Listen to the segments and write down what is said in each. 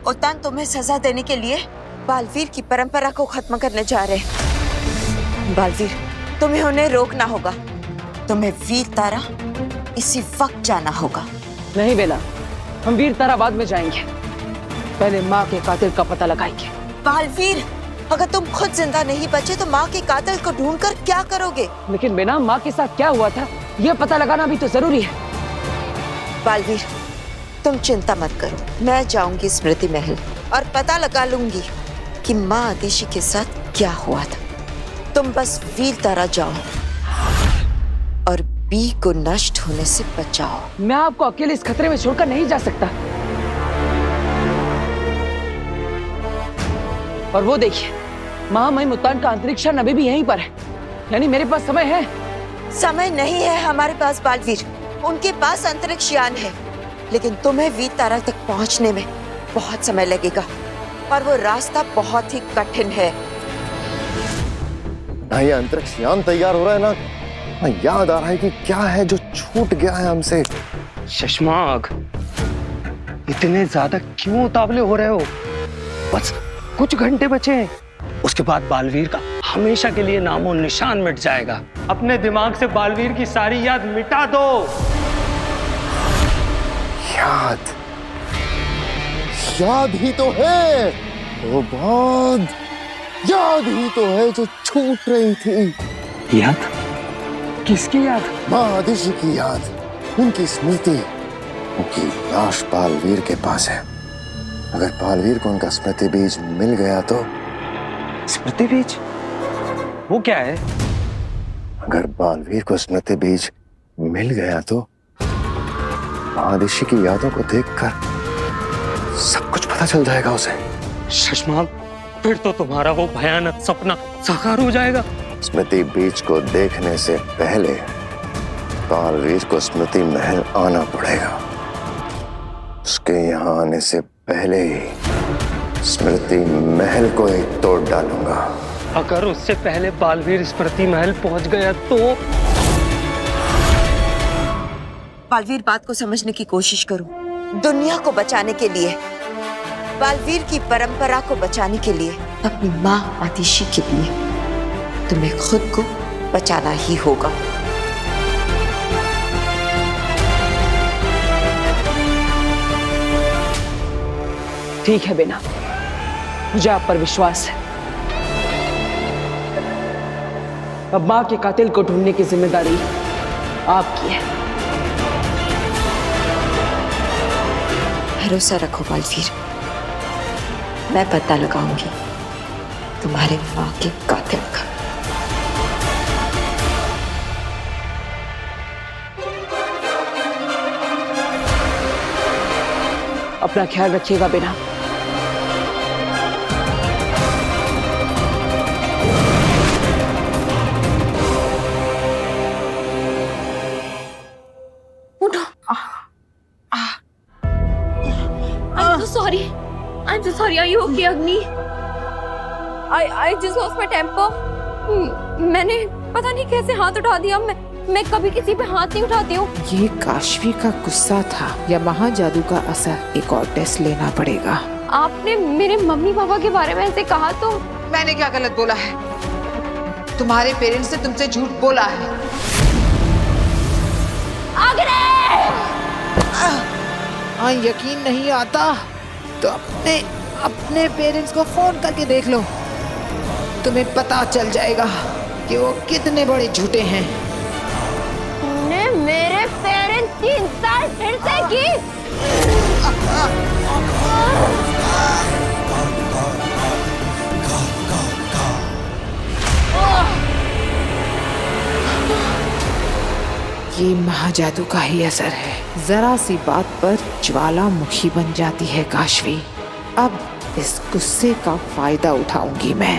उतान तुम्हें सजा देने के लिए बालवीर की परंपरा को खत्म करने जा रहे हैं। बालवीर, तुम्हें उन्हें रोकना होगा। तुम्हें वीर तारा इसी वक्त जाना होगा। नहीं बेला, हम वीर तारा बाद में जाएंगे, पहले माँ के कातिल का पता लगाएंगे। बालवीर, अगर तुम खुद जिंदा नहीं बचे तो माँ के कातिल को ढूंढकर क्या करोगे? लेकिन बेना, माँ के साथ क्या हुआ था यह पता लगाना भी तो जरूरी है। बालवीर, तुम चिंता मत करो, मैं जाऊंगी स्मृति महल और पता लगा लूंगी कि माँ आदिशि के साथ क्या हुआ था। तुम बस वीर तारा जाओ और बी को नष्ट होने से बचाओ। मैं आपको अकेले इस खतरे में छोड़कर नहीं जा सकता। और वो देखिए, महामहिम मुत्तान का अंतरिक्षयान अभी भी यहीं पर है, यानी मेरे पास समय है। समय नहीं है हमारे पास बालवीर, उनके पास अंतरिक्षयान है, लेकिन तुम्हें वीर तारा तक पहुंचने में बहुत समय लगेगा और वो रास्ता बहुत ही कठिन है। ना ये अंतरिक्षयान तैयार हो रहा है ना याद आ रहा है कि क्या है जो छूट गया है हमसे। शशमाग, इतने ज्यादा क्यों उतावले हो रहे हो? बस कुछ घंटे बचे हैं, उसके बाद बालवीर का हमेशा के लिए नामो निशान मिट जाएगा। अपने दिमाग से बालवीर की सारी याद मिटा दो। याद ही तो है, वो बहुत याद ही तो है जो छूट रही थी। याद? किसकी याद? माँ आदिशि की याद, उनकी स्मृति। उनकी लाश बालवीर के पास है। अगर बालवीर को उनका स्मृति बीज मिल गया तो। स्मृति बीज? वो क्या है? अगर बालवीर को स्मृति बीज मिल गया तो माँ आदिशि की यादों को देखकर सब कुछ पता चल जाएगा उसे। शशमाग, फिर तो तुम्हारा वो भयानक सपना साकार हो जाएगा। स्मृति बीज को देखने से पहले बालवीर को स्मृति महल आना पड़ेगा। उसके यहाँ आने से पहले ही स्मृति महल को एक तोड़ डालूंगा। अगर उससे पहले बालवीर स्मृति महल पहुंच गया तो? बालवीर, बात को समझने की कोशिश करो। दुनिया को बचाने के लिए, बालवीर की परंपरा को बचाने के लिए, अपनी माँ आदिशि के लिए तुम्हें खुद को बचाना ही होगा। ठीक है बेना, मुझे आप पर विश्वास है। अब माँ के कातिल को ढूंढने की जिम्मेदारी आपकी है। भरोसा रखो बालवीर, मैं पता लगाऊंगी तुम्हारे माँ के कातिल का। अपना ख्याल रखिएगा बेना। I'm so sorry. Are you okay, Agni? I just lost my temper. मैंने पता नहीं कैसे हाथ उठा दिया। मैं कभी किसी पे हाथ नहीं उठाती हूँ। ये काशवी का गुस्सा था या महाजादू का असर? एक और टेस्ट लेना पड़ेगा। आपने मेरे मम्मी पापा के बारे में ऐसे कहा तो? मैंने क्या गलत बोला है? तुम्हारे पेरेंट्स ने तुमसे झूठ बोला है। हाँ, यकीन नहीं आता तो अपने पेरेंट्स को फोन करके देख लो, तुम्हें पता चल जाएगा कि वो कितने बड़े झूठे हैं। तुमने मेरे पेरेंट्स की इंसल्ट फिर से की। ये महाजादू का ही असर है। जरा सी बात पर ज्वालामुखी बन जाती है काशवी। अब इस गुस्से का फायदा उठाऊंगी मैं।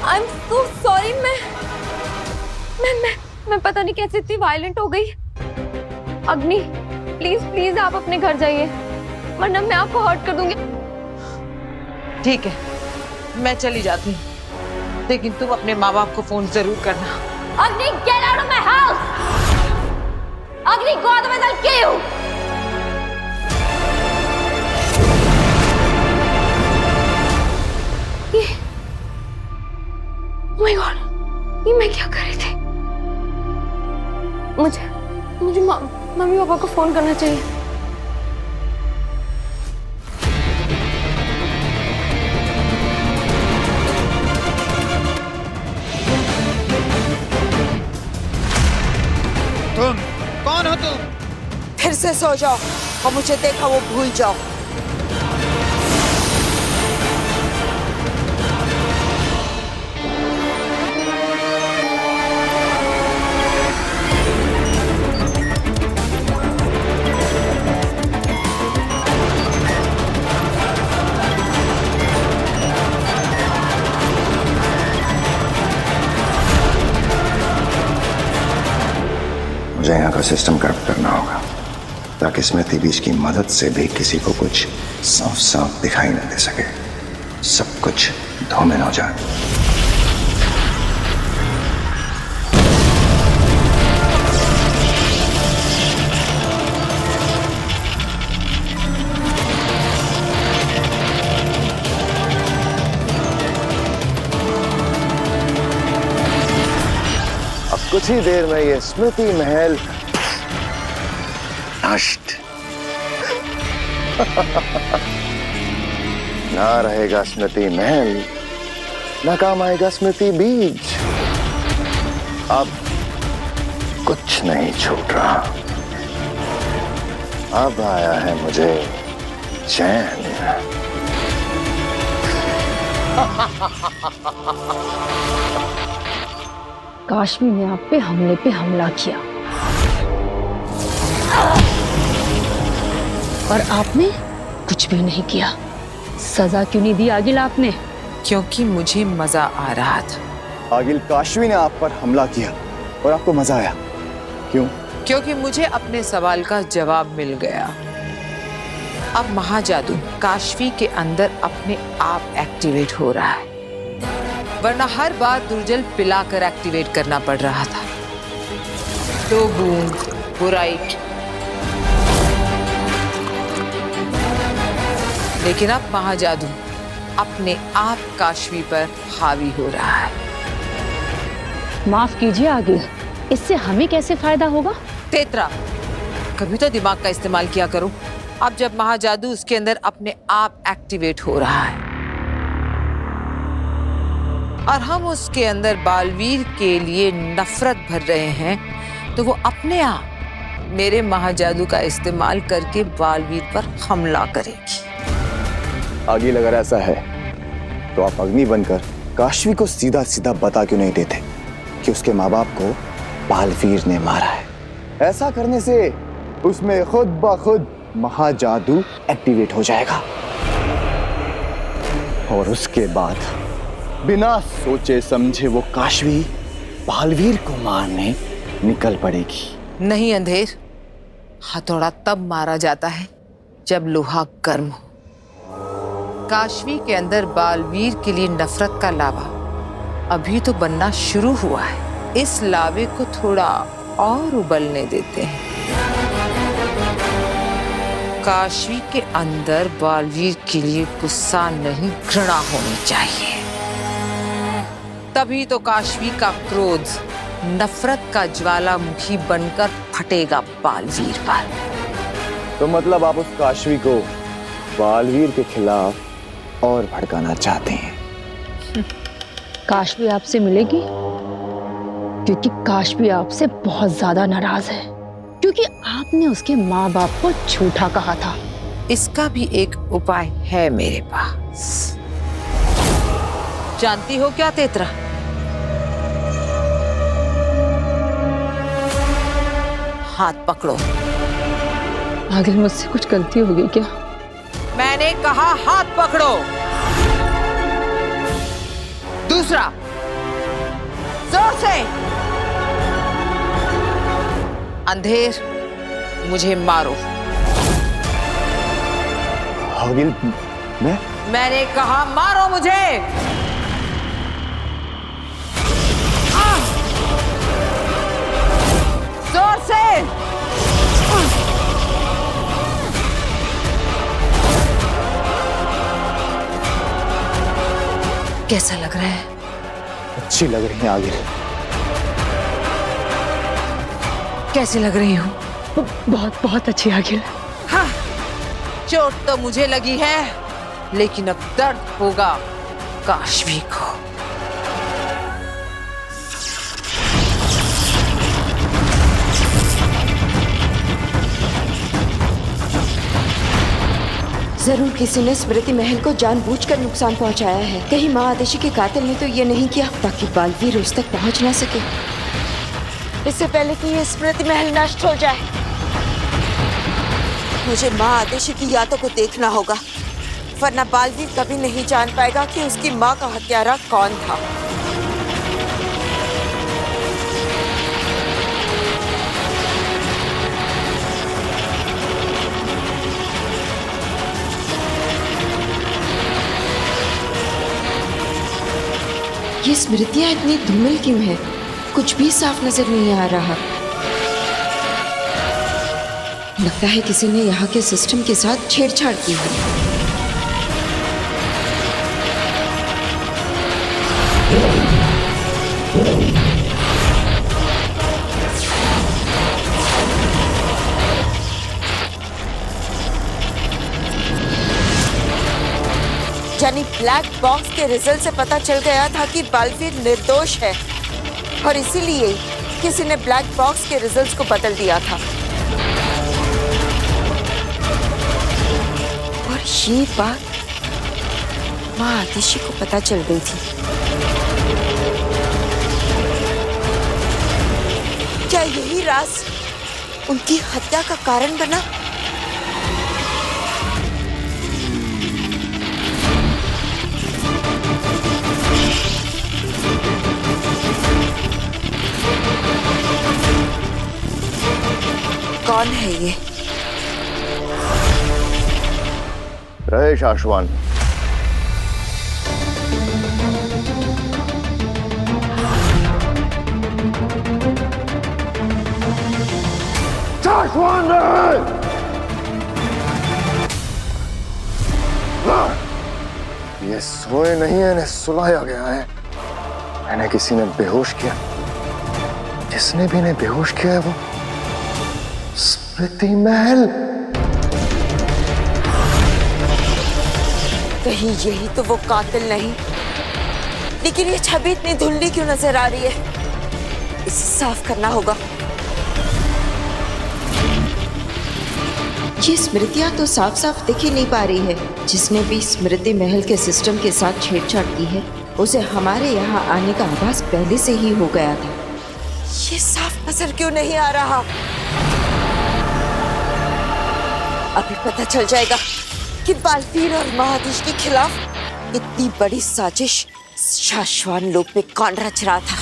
I'm so sorry। मैं पता नहीं कैसे इतनी वायलेंट हो गई। अग्नि, प्लीज आप अपने घर जाइए, वरना मैं आपको हर्ट कर दूंगी। ठीक है, मैं चली जाती हूँ, लेकिन तुम अपने माँ बाप को फोन जरूर करना। Agni, get out of my house! Agni, go out of my house! I'll kill you! पापा को फोन करना चाहिए। तुम कौन हो तुम? फिर से सो जाओ और मुझे देखा वो भूल जाओ। मुझे यहाँ का सिस्टम करप्ट करना होगा ताकि स्मृति बीज की मदद से भी किसी को कुछ साफ साफ दिखाई न दे सके, सब कुछ धूमिल हो जाए। अब कुछ ही देर में ये स्मृति महल नष्ट ना रहेगा स्मृति महल, ना काम आएगा स्मृति बीज। अब कुछ नहीं छूट रहा। अब आया है मुझे चैन। काश्मी ने आप पे हमला किया और आपने कुछ भी नहीं किया। सजा क्यों नहीं दी आगिल आपने? क्योंकि मुझे मजा आ रहा था। आगिल, काशवी ने आप पर हमला किया और आपको मजा आया, क्यों? क्योंकि मुझे अपने सवाल का जवाब मिल गया। अब महाजादू काशवी के अंदर अपने आप एक्टिवेट हो रहा है, वरना हर बार दुर्जल पिलाकर एक्टिवेट करना पड़ रहा था। 2 बूंद बुराई की, लेकिन अब महाजादू अपने आप काशवी पर हावी हो रहा है। माफ कीजिए आगिल, इससे हमें कैसे फायदा होगा? तेतरा, कभी तो दिमाग का इस्तेमाल किया करो। अब जब महाजादू उसके अंदर अपने आप एक्टिवेट हो रहा है और हम उसके अंदर बालवीर के लिए नफरत भर रहे हैं, तो वो अपने आप मेरे महाजादू का इस्तेमाल करके बालवीर पर हमला करेगी। आगिल, अगर ऐसा है तो आप अग्नि बनकर काशवी को सीधा सीधा बता क्यों नहीं देते कि उसके माँ बाप को बालवीर ने मारा है? ऐसा करने से उसमें खुद ब खुद महाजादू एक्टिवेट हो जाएगा और उसके बाद बिना सोचे समझे वो काशवी बालवीर को मारने निकल पड़ेगी। नहीं अंधेर, हथौड़ा तब मारा जाता है जब लोहा गर्म हो। काशवी के अंदर बालवीर के लिए नफरत का लावा अभी तो बनना शुरू हुआ है। इस लावे को थोड़ा और उबलने देते हैं। काशवी के अंदर बालवीर के लिए गुस्सा नहीं, घृणा होनी चाहिए। तभी तो काशवी का क्रोध नफरत का ज्वालामुखी बनकर फटेगा बालवीर पर। तो मतलब आप उस काशवी को बालवीर के खिलाफ और भड़काना चाहते हैं? काशवी आपसे मिलेगी क्योंकि काशवी आपसे बहुत ज्यादा नाराज है, क्योंकि आपने उसके माँ बाप को झूठा कहा था। इसका भी एक उपाय है मेरे पास। जानती हो क्या तेतरा? हाथ पकड़ो। आगिल, मुझसे कुछ गलती हो गई क्या? मैंने कहा हाथ पकड़ो। दूसरा, जोर से। अंधेर, मुझे मारो। आगिल, मैंने कहा मारो मुझे। जोर से। कैसा लग रहा है? अच्छी लग रही है आगिल। कैसी लग रही हूँ? बहुत बहुत अच्छी आगिल। हाँ, चोट तो मुझे लगी है, लेकिन अब दर्द होगा काशवी को। जरूर किसी ने स्मृति महल को जानबूझकर नुकसान पहुंचाया है। कहीं माँ आदेशी के कातिल ने तो ये नहीं किया ताकि बालवीर उस तक पहुंच ना सके। इससे पहले कि ये स्मृति महल नष्ट हो जाए, मुझे माँ आदेशी की यादों को देखना होगा, वरना बालवीर कभी नहीं जान पाएगा कि उसकी माँ का हत्यारा कौन था। ये स्मृतियां इतनी धूमिल क्यों है? कुछ भी साफ नजर नहीं आ रहा। लगता है किसी ने यहाँ के सिस्टम के साथ छेड़छाड़ की है। यानी ब्लैक बॉक्स के रिजल्ट से पता चल गया था कि बालवीर निर्दोष है और इसीलिए किसी ने ब्लैक बॉक्स के रिजल्ट्स को बदल दिया था। और ये बात माँ आदिशी को पता चल गई थी। क्या यही राज उनकी हत्या का कारण बना? कौन है ये? रहे आशवान, आशवान रहे। ये सोए नहीं है, इन्हें सुलाया गया है। मैंने किसी ने बेहोश किया। जिसने भी इन्हें बेहोश किया है वो स्मृति महल। कहीं यही तो वो कातिल नहीं, लेकिन ये छवि इतनी धुंधली क्यों नजर आ रही है? इसे साफ करना होगा। ये स्मृतियां तो साफ साफ दिख ही नहीं पा रही है। जिसने भी स्मृति महल के सिस्टम के साथ छेड़छाड़ की है, उसे हमारे यहाँ आने का आभास पहले से ही हो गया था। ये साफ नजर क्यों नहीं आ रहा? अभी पता चल जाएगा कि बालवीर और महादेश के खिलाफ इतनी बड़ी साजिश शाश्वान लोक में कौन रच रहा था।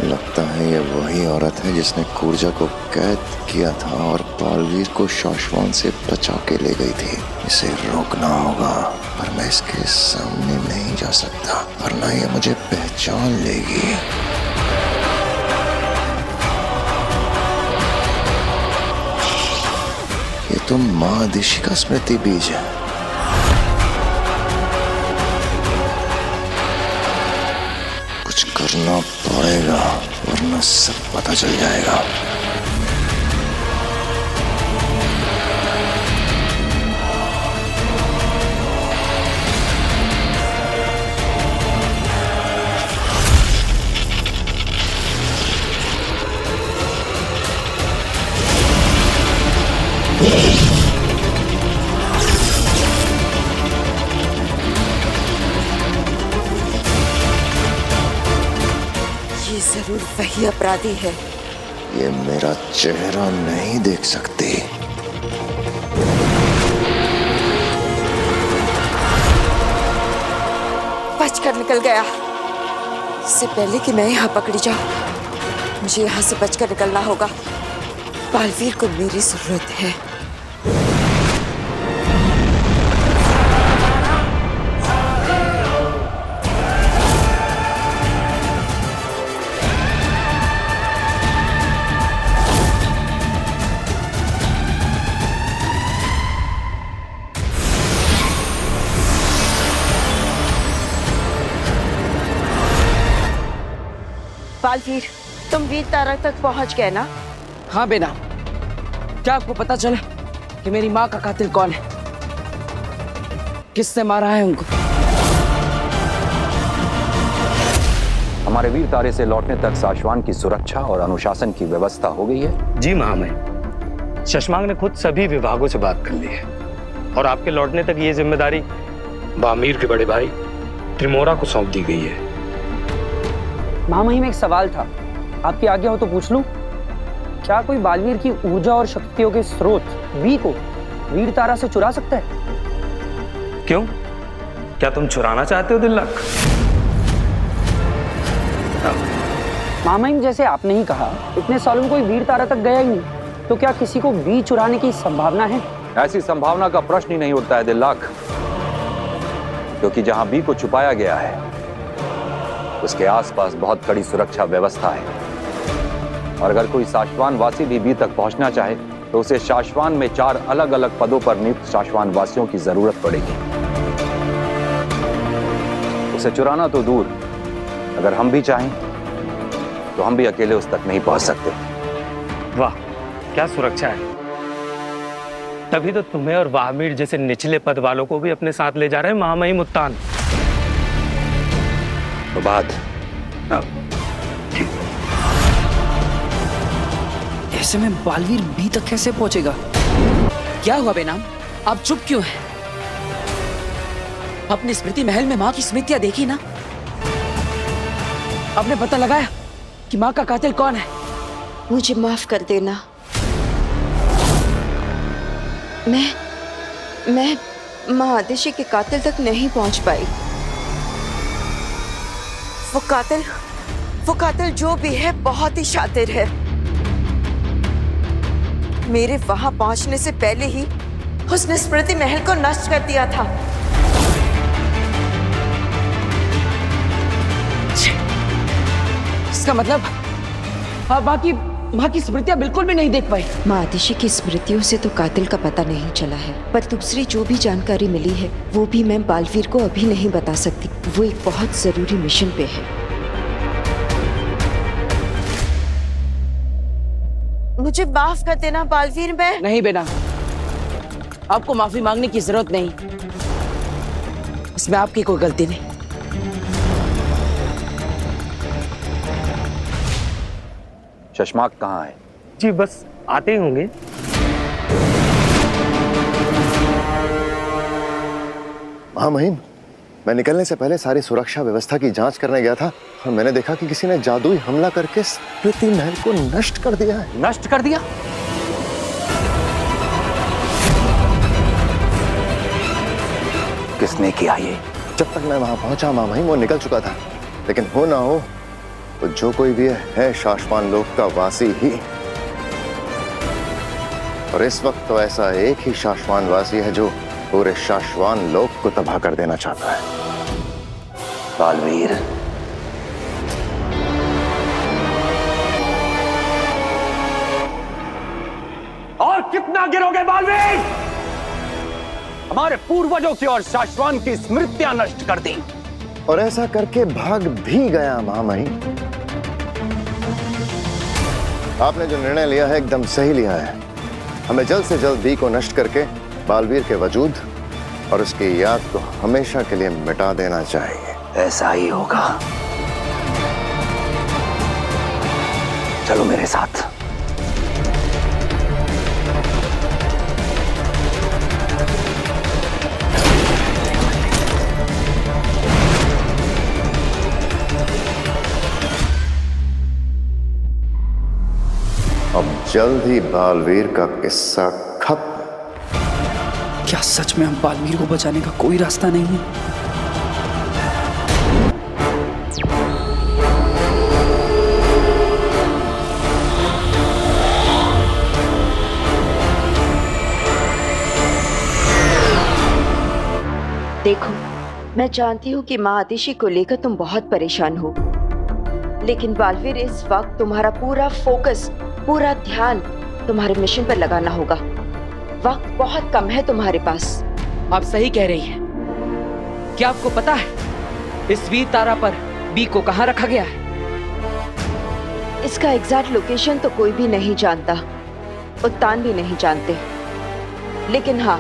लगता है ये वही औरत है जिसने कूर्जा को कैद किया था और बालवीर को शाश्वान से बचा के ले गई थी। इसे रोकना होगा, पर मैं इसके सामने नहीं जा सकता, वरना ये मुझे पहचान लेगी। ये तो माँ आदिशी का स्मृति बीज है। कुछ करना पड़ेगा, वरना सब पता चल जाएगा। जरूर वही अपराधी है। ये मेरा चेहरा नहीं देख सकती। बचकर निकल गया। इससे पहले कि मैं यहाँ पकड़ी जाऊं, मुझे यहाँ से बचकर निकलना होगा। बालवीर को मेरी जरूरत है। बालवीर, तुम वीर तारा तक पहुंच गए ना? हाँ बेना, क्या आपको पता चला कि मेरी माँ का कातिल कौन है? किसने मारा है उनको? हमारे वीर तारे से लौटने तक साशवान की सुरक्षा और अनुशासन की व्यवस्था हो गई है। जी महामहिम, शशमांग ने खुद सभी विभागों से बात कर ली है और आपके लौटने तक ये जिम्मेदारी बामीर के बड़े भाई त्रिमोरा को सौंप दी गई है। महामहिम, एक सवाल था, आपकी आज्ञा हो तो पूछ लूं? क्या कोई बालवीर की ऊर्जा और शक्तियों के स्रोत वी को वीर तारा से चुरा सकता है? क्यों, क्या तुम चुराना चाहते हो दिल्लक? महामहिम, जैसे आपने ही कहा, इतने सालों में कोई वीर तारा तक गया ही नहीं, तो क्या किसी को वी चुराने की संभावना है? ऐसी संभावना का प्रश्न ही नहीं उठता है दिल्लाक, क्योंकि जहां बी को छुपाया गया है उसके आसपास बहुत कड़ी सुरक्षा व्यवस्था है, और अगर कोई शाश्वान वासी भी बी तक पहुंचना चाहे तो उसे शाश्वान में 4 अलग अलग पदों पर नियुक्त शाश्वान वासियों की जरूरत पड़ेगी। उसे चुराना तो दूर, अगर हम भी चाहें तो हम भी अकेले उस तक नहीं पहुंच सकते। वाह, क्या सुरक्षा है! तभी तो तुम्हें और बामीर जैसे निचले पद वालों को भी अपने साथ ले जा रहे हैं महामहिम उत्तान। तो बात ऐसे में बालवीर बी तक कैसे पहुंचेगा? क्या हुआ बेनाम, आप चुप क्यों हैं? अपनी स्मृति महल में माँ की स्मृतियां देखी ना? आपने पता लगाया कि माँ का कातिल कौन है? मुझे माफ कर देना, मैं माँ आदिशि के कातिल तक नहीं पहुंच पाई। वो कातिल जो भी है बहुत ही शातिर है। मेरे वहां पहुंचने से पहले ही उसने स्मृति महल को नष्ट कर दिया था। इसका मतलब आप माँ की स्मृतियां बिल्कुल भी नहीं देख पाई। माँ आदिशि की स्मृतियों से तो कातिल का पता नहीं चला है, पर दूसरी जो भी जानकारी मिली है वो भी मैं बालवीर को अभी नहीं बता सकती। वो एक बहुत जरूरी मिशन पे है। मुझे माफ कर देना बालवीर। मैं नहीं बेना, आपको माफी मांगने की जरूरत नहीं, इसमें आपकी कोई गलती नहीं। शशमाक कहाँ है? जी बस आते ही होंगे। महामहिम, मैं निकलने से पहले सारी सुरक्षा व्यवस्था की जांच करने गया था और मैंने देखा कि किसी ने जादुई हमला करके स्मृति महल को नष्ट कर दिया है। नष्ट कर दिया? किसने किया ये? जब तक मैं वहां पहुंचा महामहिम वो निकल चुका था, लेकिन हो ना हो तो जो कोई भी है शाश्वान लोक का वासी ही। और इस वक्त तो ऐसा एक ही शाश्वान वासी है जो पूरे शाश्वान लोक को तबाह कर देना चाहता है। बालवीर, और कितना गिरोगे बालवीर? हमारे पूर्वजों की और शाश्वान की स्मृतियां नष्ट कर दी, और ऐसा करके भाग भी गया महामहिम। आपने जो निर्णय लिया है एकदम सही लिया है। हमें जल्द से जल्द बी को नष्ट करके बालवीर के वजूद और उसकी याद को हमेशा के लिए मिटा देना चाहिए। ऐसा ही होगा। चलो मेरे साथ। अब जल्द ही बालवीर का किस्सा खत्म। क्या सच में हम बालवीर को बचाने का कोई रास्ता नहीं है? देखो, मैं जानती हूँ कि माँ आदिशि को लेकर तुम बहुत परेशान हो, लेकिन बालवीर इस वक्त तुम्हारा पूरा फोकस, पूरा ध्यान तुम्हारे मिशन पर लगाना होगा। वक्त बहुत कम है तुम्हारे पास। आप सही कह रही हैं। क्या आपको पता है इस वीर तारा पर बी को कहाँ रखा गया है? इसका एग्जैक्ट लोकेशन तो कोई भी नहीं जानता, उत्तान भी नहीं जानते। लेकिन हाँ,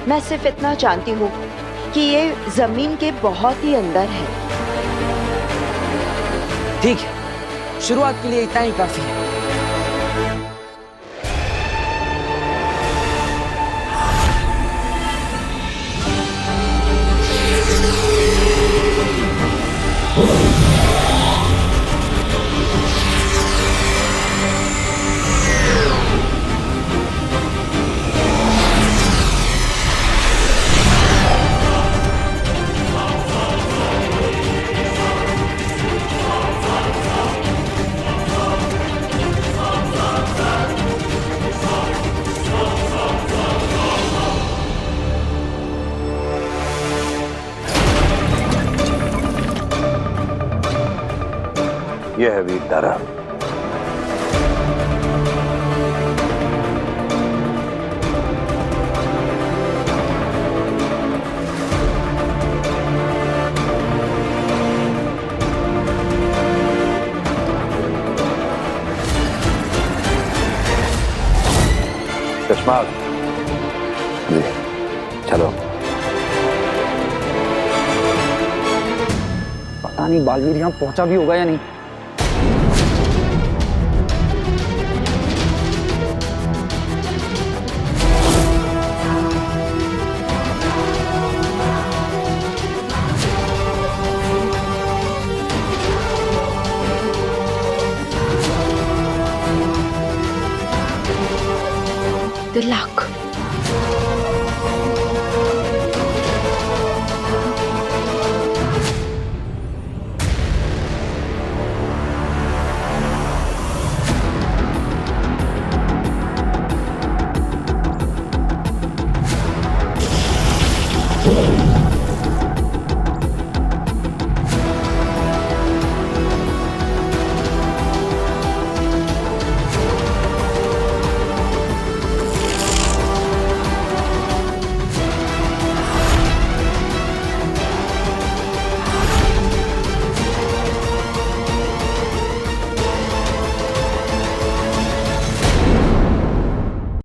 मैं सिर्फ इतना जानती हूँ कि ये जमीन के बहुत ही अंदर है। ठीक है, शुरुआत के लिए इतना ही काफी है। यह है वीर तारा। चश्मा जी, चलो। पता नहीं बालवीर यहाँ पहुंचा भी होगा या नहीं।